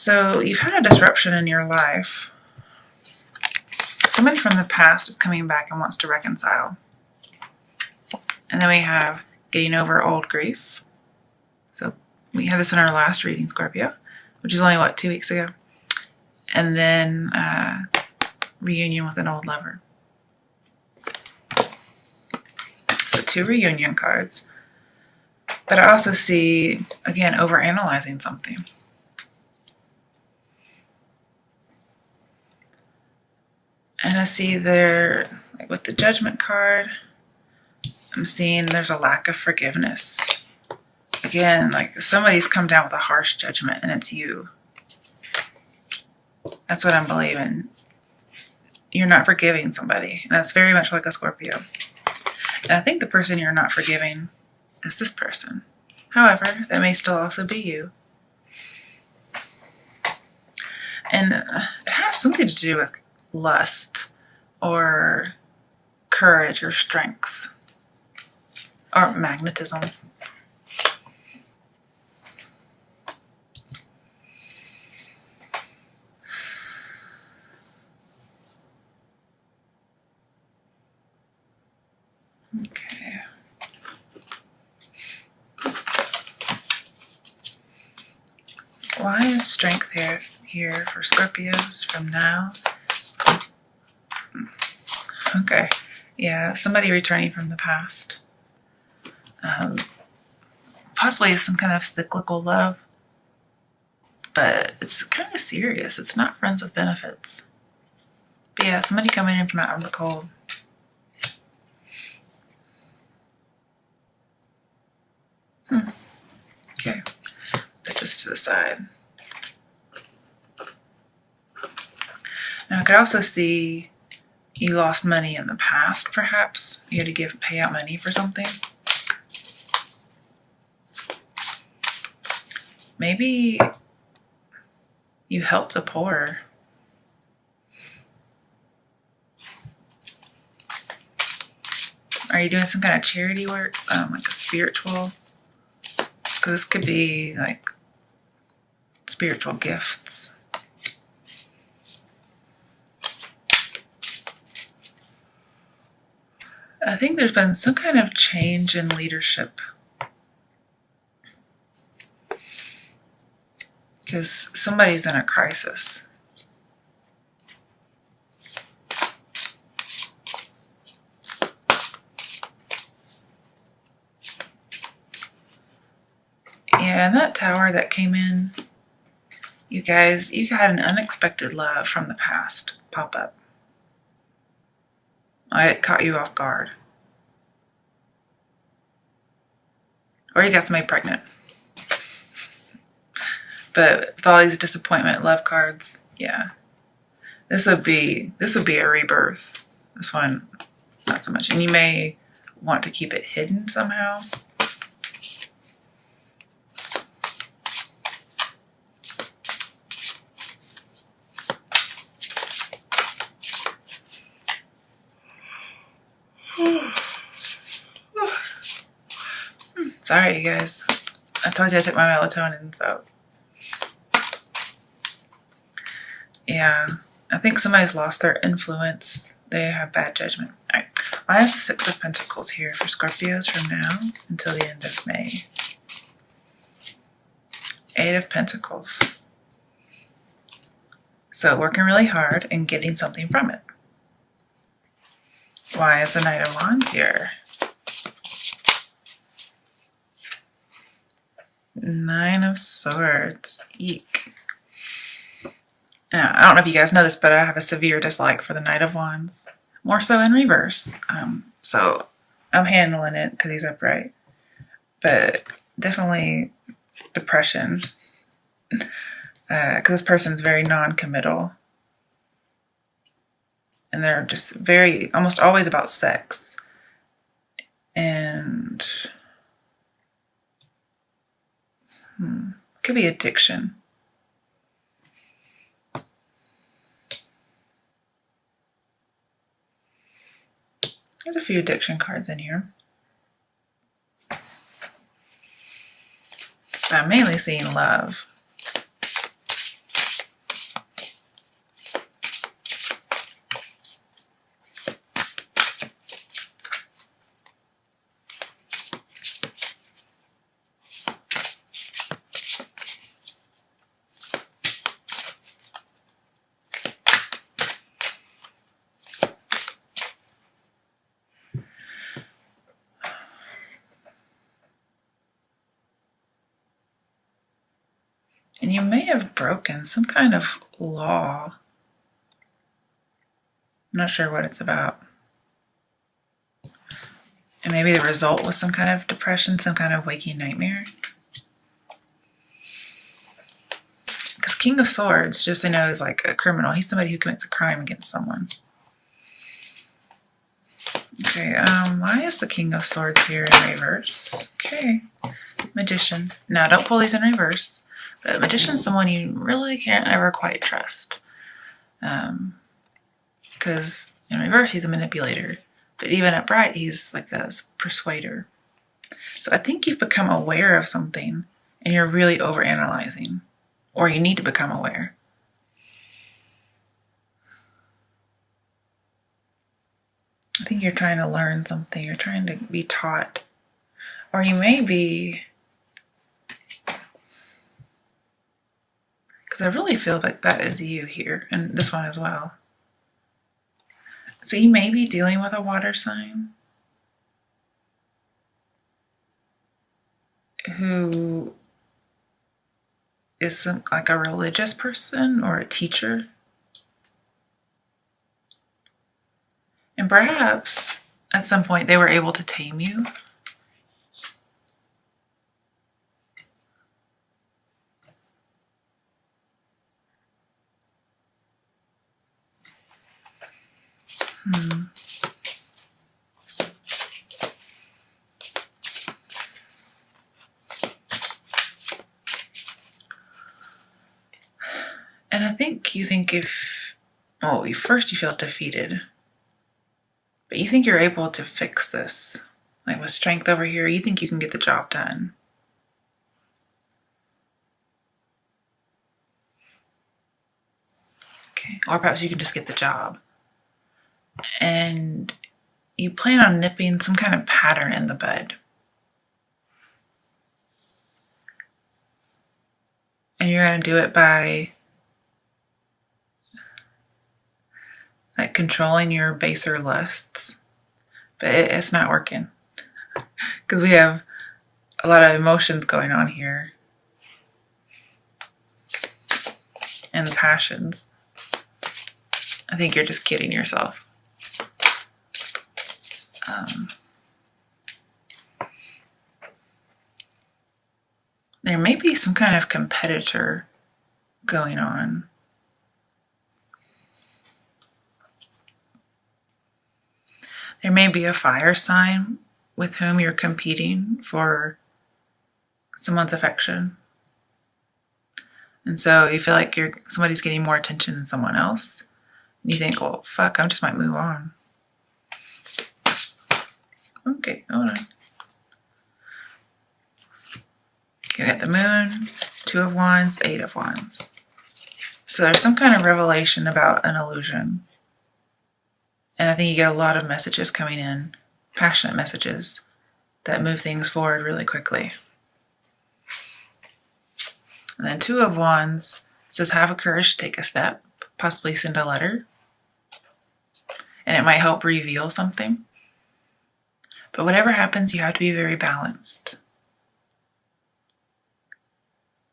So you've had a disruption in your life. Somebody from the past is coming back and wants to reconcile. And then we have getting over old grief. So we had this in our last reading, Scorpio, which is only, what, 2 weeks ago? And then reunion with an old lover. So 2 reunion cards. But I also see, again, overanalyzing something. And I see there, like with the Judgment card, I'm seeing there's a lack of forgiveness. Again, like somebody's come down with a harsh judgment and it's you. That's what I'm believing. You're not forgiving somebody. And that's very much like a Scorpio. And I think the person you're not forgiving is this person. However, that may still also be you. And it has something to do with lust or courage or strength or magnetism. Okay. Why is strength here for Scorpios from now? Okay. Yeah, somebody returning from the past. Possibly some kind of cyclical love. But it's kind of serious. It's not friends with benefits. But yeah, somebody coming in from out in the cold. Okay. Put this to the side. Now I could also see you lost money in the past, perhaps. You had to pay out money for something. Maybe you help the poor. Are you doing some kind of charity work, like a spiritual? Because this could be like spiritual gifts. I think there's been some kind of change in leadership. Because somebody's in a crisis. Yeah, and that tower that came in, you guys, you had an unexpected love from the past pop up. It caught you off guard. Or you got somebody pregnant. But with all these disappointment love cards, yeah. This would be a rebirth. This one, not so much. And you may want to keep it hidden somehow. Sorry, you guys. I told you I took my melatonin, so. Yeah, I think somebody's lost their influence. They have bad judgment. All right. Why is the 6 of Pentacles here for Scorpios from now until the end of May? 8 of Pentacles. So working really hard and getting something from it. Why is the Knight of Wands here? 9 of Swords. Eek. Now, I don't know if you guys know this, but I have a severe dislike for the Knight of Wands. More so in reverse. So I'm handling it because he's upright. But definitely depression. Because this person's very non-committal. And they're just almost always about sex. And could be addiction. There's a few addiction cards in here. But I'm mainly seeing love. And you may have broken some kind of law. I'm not sure what it's about. And maybe the result was some kind of depression, some kind of waking nightmare. Because King of Swords, just so you know, is like a criminal. He's somebody who commits a crime against someone. Okay, why is the King of Swords here in reverse? Okay, Magician. Now, don't pull these in reverse. But Magician's someone you really can't ever quite trust. Because in reverse, he's a manipulator. But even upright, he's like a persuader. So I think you've become aware of something and you're really overanalyzing. Or you need to become aware. I think you're trying to learn something. You're trying to be taught. Or you may be... Because I really feel like that is you here. And this one as well. So you may be dealing with a water sign who is like a religious person or a teacher. And perhaps at some point they were able to tame you. And I think you think first you feel defeated. But you think you're able to fix this. Like with strength over here, you think you can get the job done. Okay, or perhaps you can just get the job. And you plan on nipping some kind of pattern in the bud. And you're going to do it by like controlling your baser lusts. But it's not working. Because we have a lot of emotions going on here. And the passions. I think you're just kidding yourself. There may be some kind of competitor going on. There may be a fire sign with whom you're competing for someone's affection. And so you feel like somebody's getting more attention than someone else. And you think, well, fuck, I just might move on. Okay, hold on. Okay, we got the Moon, 2 of Wands, 8 of Wands. So there's some kind of revelation about an illusion. And I think you get a lot of messages coming in, passionate messages, that move things forward really quickly. And then 2 of Wands says have a courage to take a step, possibly send a letter. And it might help reveal something. But whatever happens, you have to be very balanced.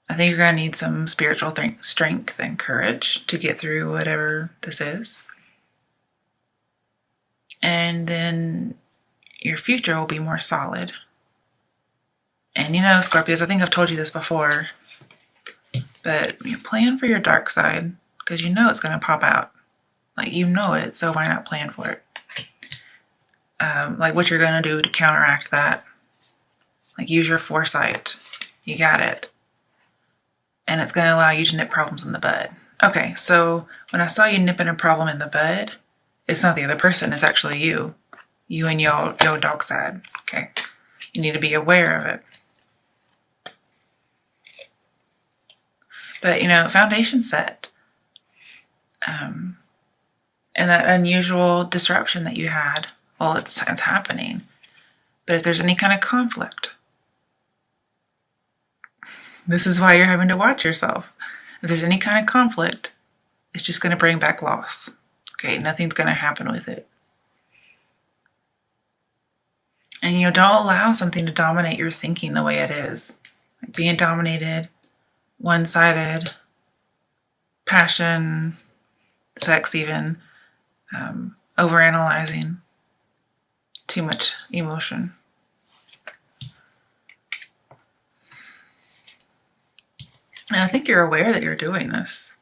I think you're going to need some spiritual strength and courage to get through whatever this is. And then your future will be more solid. And you know, Scorpios, I think I've told you this before, but you plan for your dark side because you know it's going to pop out. Like, you know it, so why not plan for it? Like what you're going to do to counteract that. Like, use your foresight. You got it. And it's going to allow you to nip problems in the bud. Okay, so when I saw you nipping a problem in the bud, it's not the other person, it's actually you. You and your dark side. Okay, you need to be aware of it. But, you know, foundation set. And that unusual disruption that you had, well, it's happening. But if there's any kind of conflict, this is why you're having to watch yourself. If there's any kind of conflict, it's just going to bring back loss. Okay, nothing's going to happen with it. And, you know, don't allow something to dominate your thinking the way it is. Like being dominated one-sided passion, sex even, overanalyzing, too much emotion. And I think you're aware that you're doing this.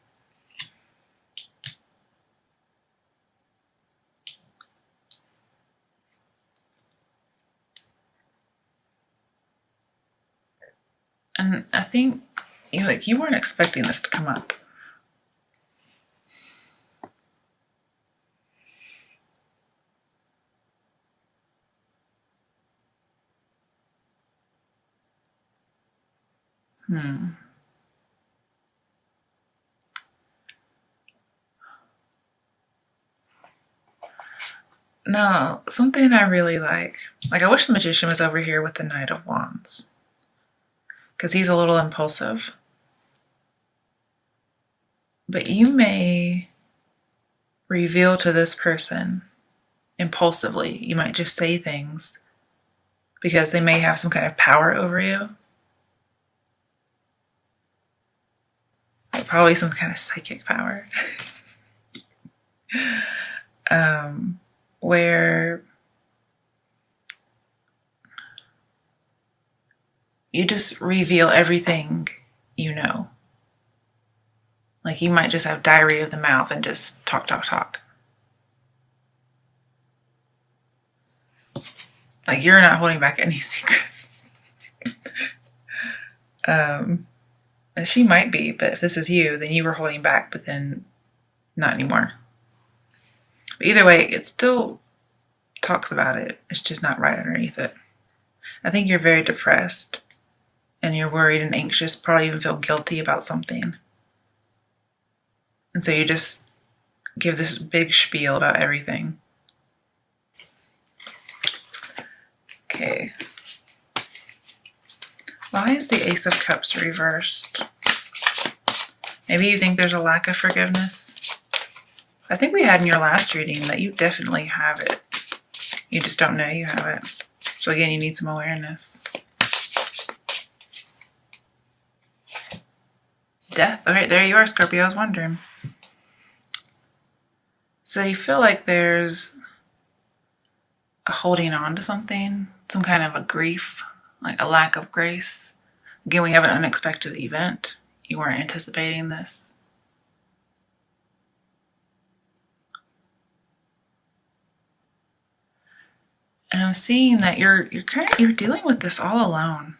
And I think you weren't expecting this to come up. No, something I really like I wish the Magician was over here with the Knight of Wands, because he's a little impulsive. But you may reveal to this person impulsively. You might just say things because they may have some kind of power over you. Probably some kind of psychic power. Where you just reveal everything you know. Like you might just have diary of the mouth and just talk, talk, talk. Like you're not holding back any secrets. She might be, but if this is you, then you were holding back, but then not anymore. But either way, it still talks about it. It's just not right underneath it. I think you're very depressed and you're worried and anxious, probably even feel guilty about something. And so you just give this big spiel about everything. Okay. Why is the Ace of Cups reversed? Maybe you think there's a lack of forgiveness. I think we had in your last reading that you definitely have it. You just don't know you have it. So again, you need some awareness. Death. Okay, there you are, Scorpio. I was wondering. So you feel like there's a holding on to something, some kind of a grief, like a lack of grace. Again, we have an unexpected event. You weren't anticipating this. And I'm seeing that you're dealing with this all alone.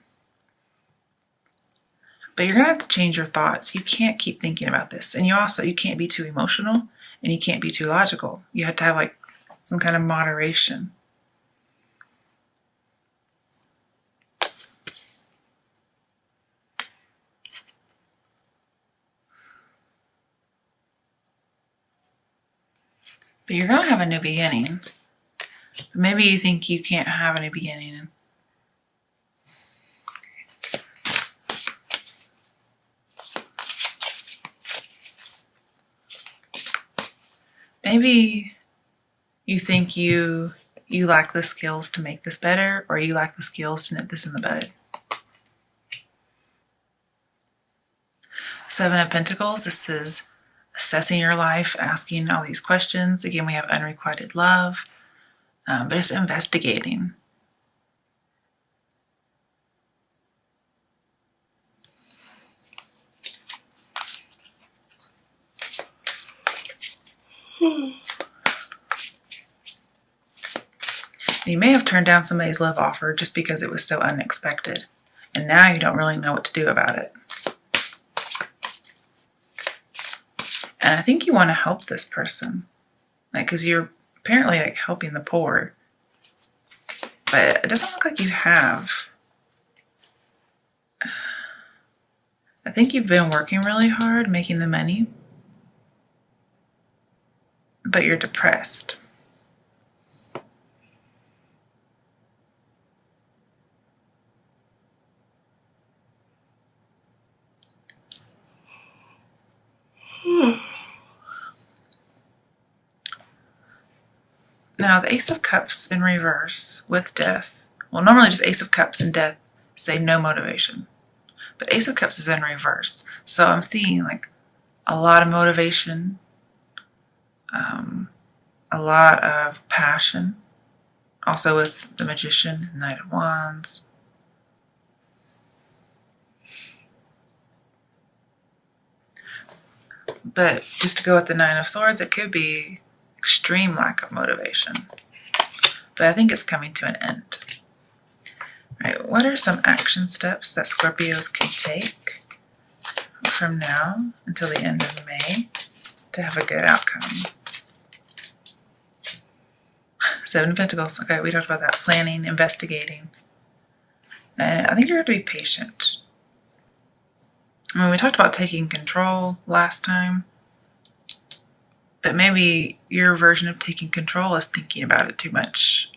But you're gonna have to change your thoughts. You can't keep thinking about this. And you can't be too emotional and you can't be too logical. You have to have like some kind of moderation. But you're gonna have a new beginning. Maybe you think you can't have a new beginning. Maybe you think you lack the skills to make this better, or you lack the skills to nip this in the bud. Seven of Pentacles, this is assessing your life, asking all these questions. Again, we have unrequited love, but it's investigating. You may have turned down somebody's love offer just because it was so unexpected. And now you don't really know what to do about it. And I think you want to help this person. Because you're apparently helping the poor. But it doesn't look like you have. I think you've been working really hard, making the money. But you're depressed. Now, the Ace of Cups in reverse with death. Well, normally just Ace of Cups and death say no motivation. But Ace of Cups is in reverse. So I'm seeing like a lot of motivation, a lot of passion. Also with the Magician, Knight of Wands. But just to go with the Nine of Swords, it could be extreme lack of motivation. But I think it's coming to an end. All right, what are some action steps that Scorpios can take from now until the end of May to have a good outcome? Seven of Pentacles. Okay, we talked about that. Planning, investigating. And I think you're going to be patient. I mean, we talked about taking control last time. But maybe your version of taking control is thinking about it too much.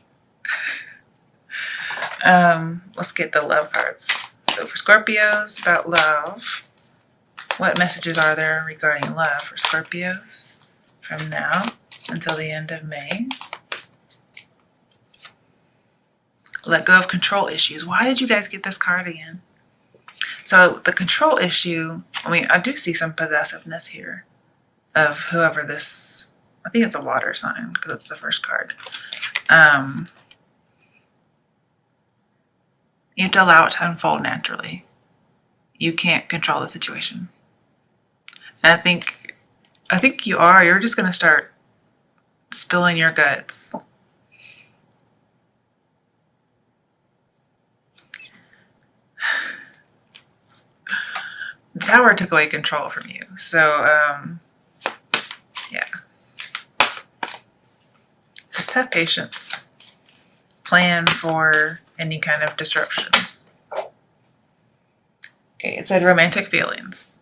Let's get the love cards. So for Scorpios, about love. What messages are there regarding love for Scorpios from now until the end of May? Let go of control issues. Why did you guys get this card again? So the control issue, I mean, I do see some possessiveness here of whoever this, I think it's a water sign because it's the first card. You have to allow it to unfold naturally. You can't control the situation. And I think you are. You're just going to start spilling your guts. The Tower took away control from you. So, yeah. Just have patience. Plan for any kind of disruptions. Okay, it said romantic feelings.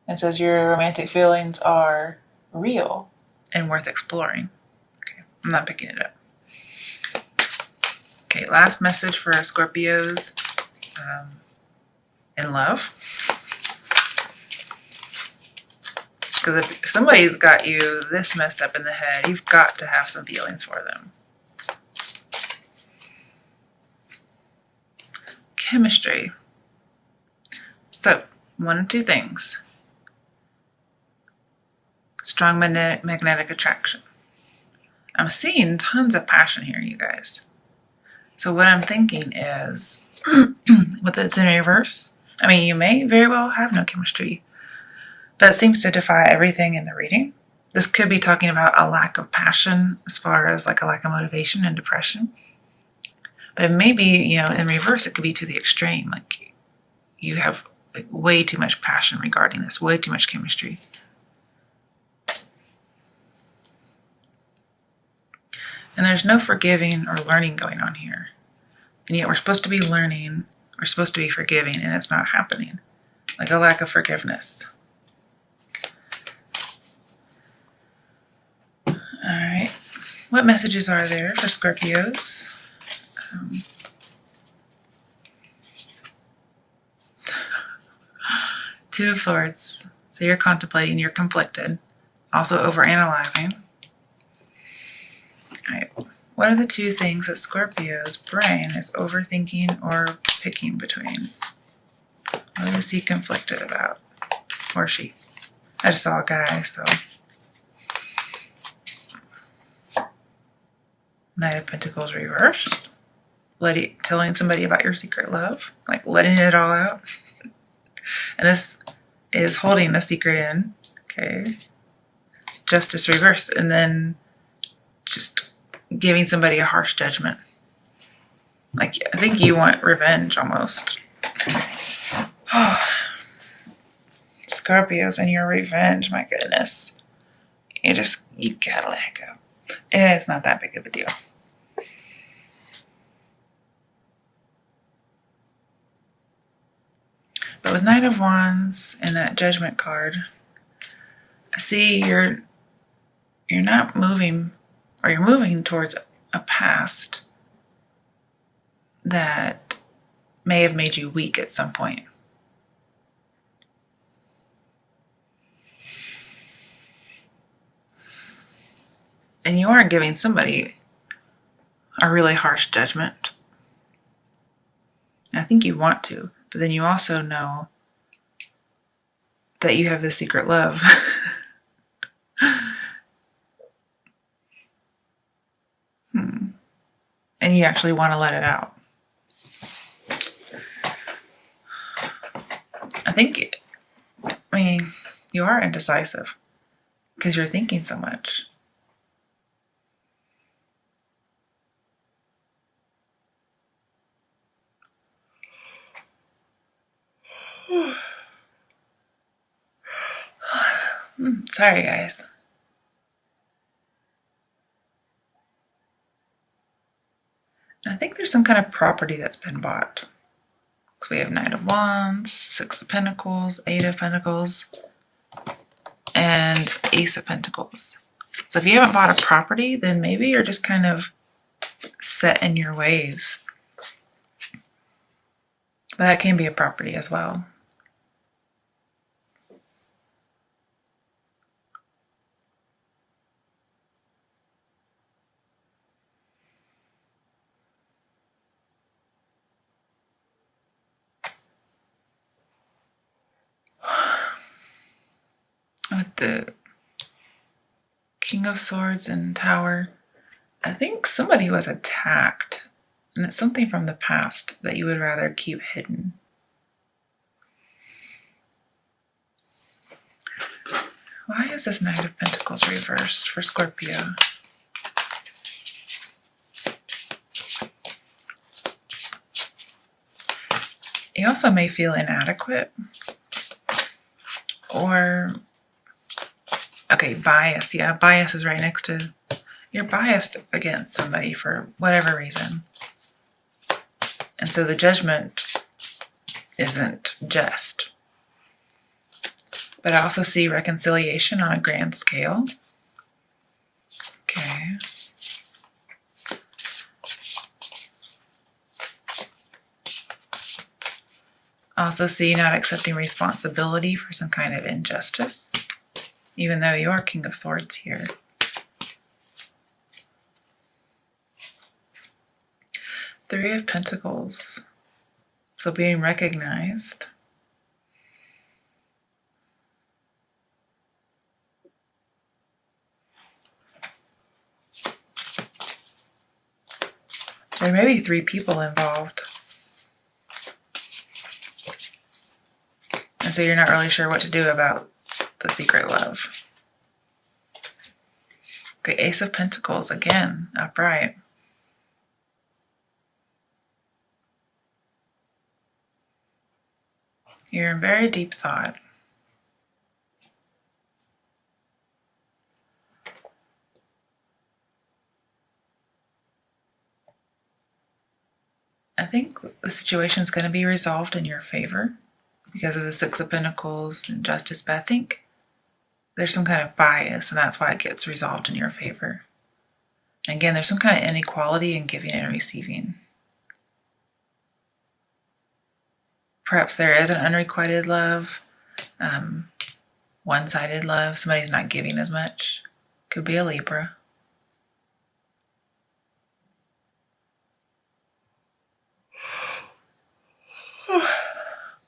It says your romantic feelings are real and worth exploring. Okay, I'm not picking it up. Okay, last message for Scorpios in love. Because if somebody's got you this messed up in the head, you've got to have some feelings for them. Chemistry. So, one of two things. Strong magnetic attraction. I'm seeing tons of passion here, you guys. So what I'm thinking is, with it's in reverse, I mean, you may very well have no chemistry, but it seems to defy everything in the reading. This could be talking about a lack of passion as far as like a lack of motivation and depression. But maybe, you know, in reverse, it could be to the extreme. Like you have like way too much passion regarding this, way too much chemistry. And there's no forgiving or learning going on here. And yet we're supposed to be learning, we're supposed to be forgiving, and it's not happening. Like a lack of forgiveness. All right. What messages are there for Scorpios? Two of Swords. So you're contemplating, you're conflicted. Also overanalyzing. All right. What are the two things that Scorpio's brain is overthinking or picking between? What is he conflicted about? Or she? I just saw a guy, so. Knight of Pentacles reversed. Telling somebody about your secret love. Like letting it all out. And this is holding the secret in. Okay. Justice reversed. And then just giving somebody a harsh judgment. Like, I think you want revenge almost. Scorpios and your revenge, my goodness. You gotta let go. It's not that big of a deal. But with Knight of Wands and that Judgment card, I see you're not moving, or you're moving towards a past that may have made you weak at some point. And you aren't giving somebody a really harsh judgment. I think you want to. But then you also know that you have the secret love. And you actually want to let it out. I mean, you are indecisive because you're thinking so much. Sorry, guys. I think there's some kind of property that's been bought. So we have Knight of Wands, Six of Pentacles, Eight of Pentacles, and Ace of Pentacles. So if you haven't bought a property, then maybe you're just kind of set in your ways. But that can be a property as well. With the King of Swords and Tower, I think somebody was attacked, and it's something from the past that you would rather keep hidden. Why is this Knight of Pentacles reversed for Scorpio? You also may feel inadequate or, okay, bias. Yeah, bias is right next to, you're biased against somebody for whatever reason. And so the judgment isn't just. But I also see reconciliation on a grand scale. Okay. I also see not accepting responsibility for some kind of injustice, even though you are King of Swords here. Three of Pentacles. So being recognized. There may be three people involved. And so you're not really sure what to do about the secret love. Okay, Ace of Pentacles again, upright. You're in very deep thought. I think the situation is going to be resolved in your favor because of the Six of Pentacles and Justice, but I think there's some kind of bias, and that's why it gets resolved in your favor. And again, there's some kind of inequality in giving and receiving. Perhaps there is an unrequited love, one-sided love. Somebody's not giving as much. Could be a Libra.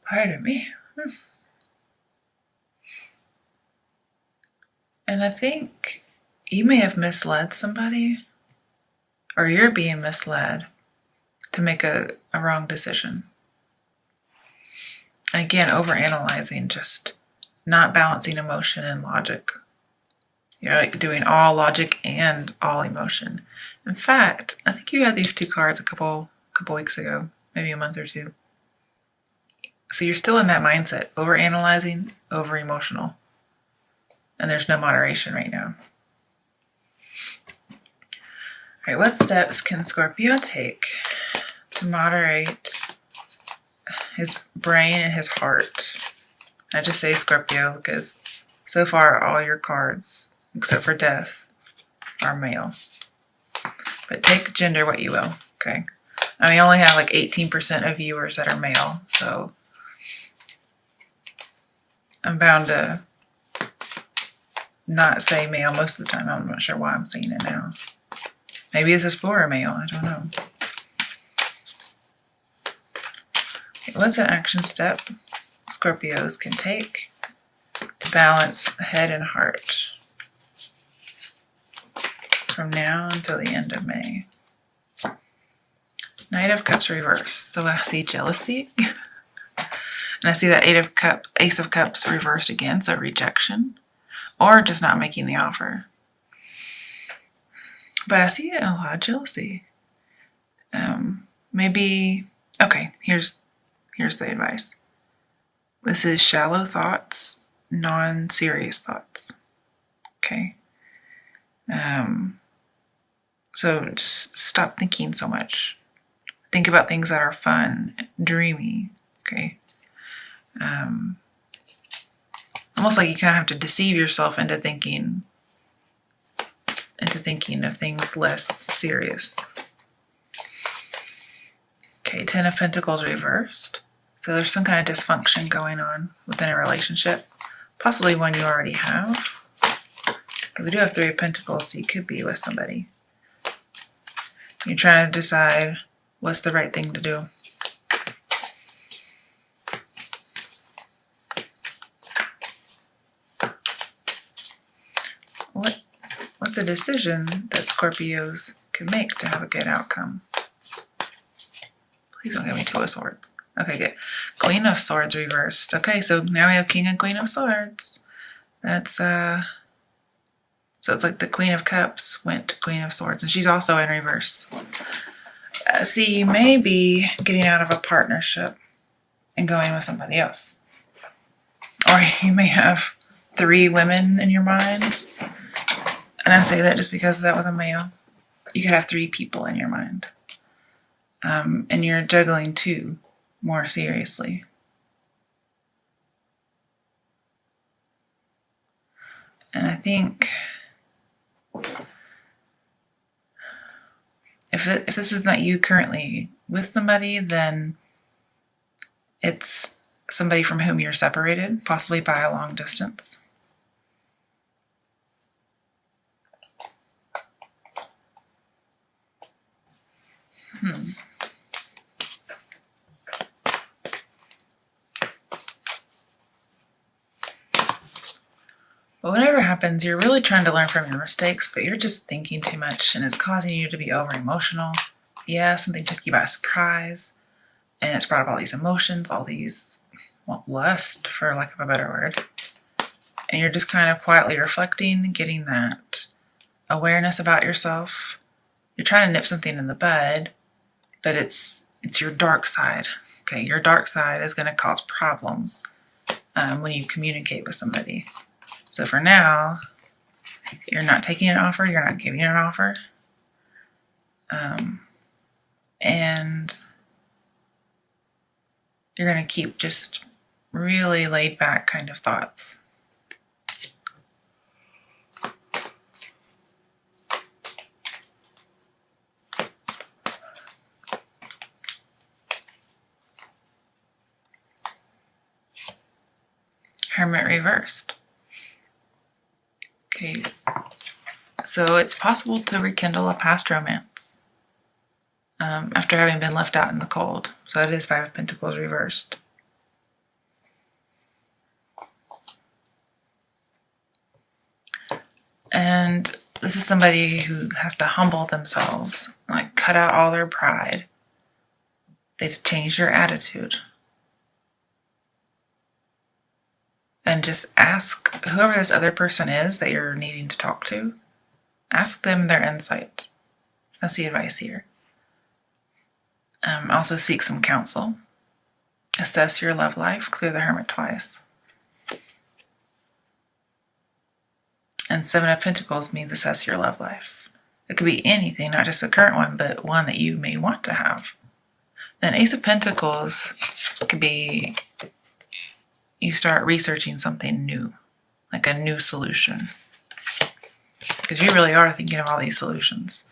Pardon me. And I think you may have misled somebody, or you're being misled to make a wrong decision. And again, overanalyzing, just not balancing emotion and logic. You're like doing all logic and all emotion. In fact, I think you had these two cards a couple weeks ago, maybe a month or two. So you're still in that mindset, overanalyzing, over-emotional. And there's no moderation right now. All right, what steps can Scorpio take to moderate his brain and his heart? I just say Scorpio because so far all your cards, except for death, are male. But take gender what you will, okay? I mean, I only have like 18% of viewers that are male, so I'm bound to not say male most of the time. I'm not sure why I'm saying it now. Maybe this is for a male, I don't know. What's an action step Scorpios can take to balance head and heart from now until the end of May? Knight of Cups reverse. So I see jealousy. And I see that Ace of Cups reversed again, so rejection. Or just not making the offer. But I see a lot of jealousy. Maybe, okay, here's the advice. This is shallow thoughts, non-serious thoughts. Okay? So just stop thinking so much. Think about things that are fun, dreamy, okay? Almost like you kind of have to deceive yourself into thinking of things less serious. Okay, Ten of Pentacles reversed. So there's some kind of dysfunction going on within a relationship, possibly one you already have. We do have Three of Pentacles, so you could be with somebody. You're trying to decide what's the right thing to do. What's a decision that Scorpios can make to have a good outcome? Please don't give me Two of Swords. Okay, good. Queen of Swords reversed. Okay, so now we have King and Queen of Swords. That's, so it's like the Queen of Cups went to Queen of Swords, and she's also in reverse. See, you may be getting out of a partnership and going with somebody else. Or you may have 3 women in your mind. And I say that just because of that with a male. You could have 3 people in your mind. And you're juggling 2 more seriously. And I think if this is not you currently with somebody, then it's somebody from whom you're separated, possibly by a long distance. But whatever happens, you're really trying to learn from your mistakes, but you're just thinking too much and it's causing you to be over emotional. Yeah, something took you by surprise and it's brought up all these emotions, all these, well, lust, for lack of a better word. And you're just kind of quietly reflecting, getting that awareness about yourself. You're trying to nip something in the bud, but it's your dark side. Okay, your dark side is going to cause problems when you communicate with somebody. So for now, you're not taking an offer, you're not giving an offer. And you're going to keep just really laid back kind of thoughts. Hermit reversed. Okay, so it's possible to rekindle a past romance after having been left out in the cold. So that is Five of Pentacles reversed. And this is somebody who has to humble themselves, like cut out all their pride. They've changed their attitude. And just ask whoever this other person is that you're needing to talk to, ask them their insight. That's the advice here. Also seek some counsel. Assess your love life, because we have the Hermit twice. And Seven of Pentacles means assess your love life. It could be anything, not just a current one, but one that you may want to have. Then Ace of Pentacles could be you start researching something new, like a new solution. Because you really are thinking of all these solutions.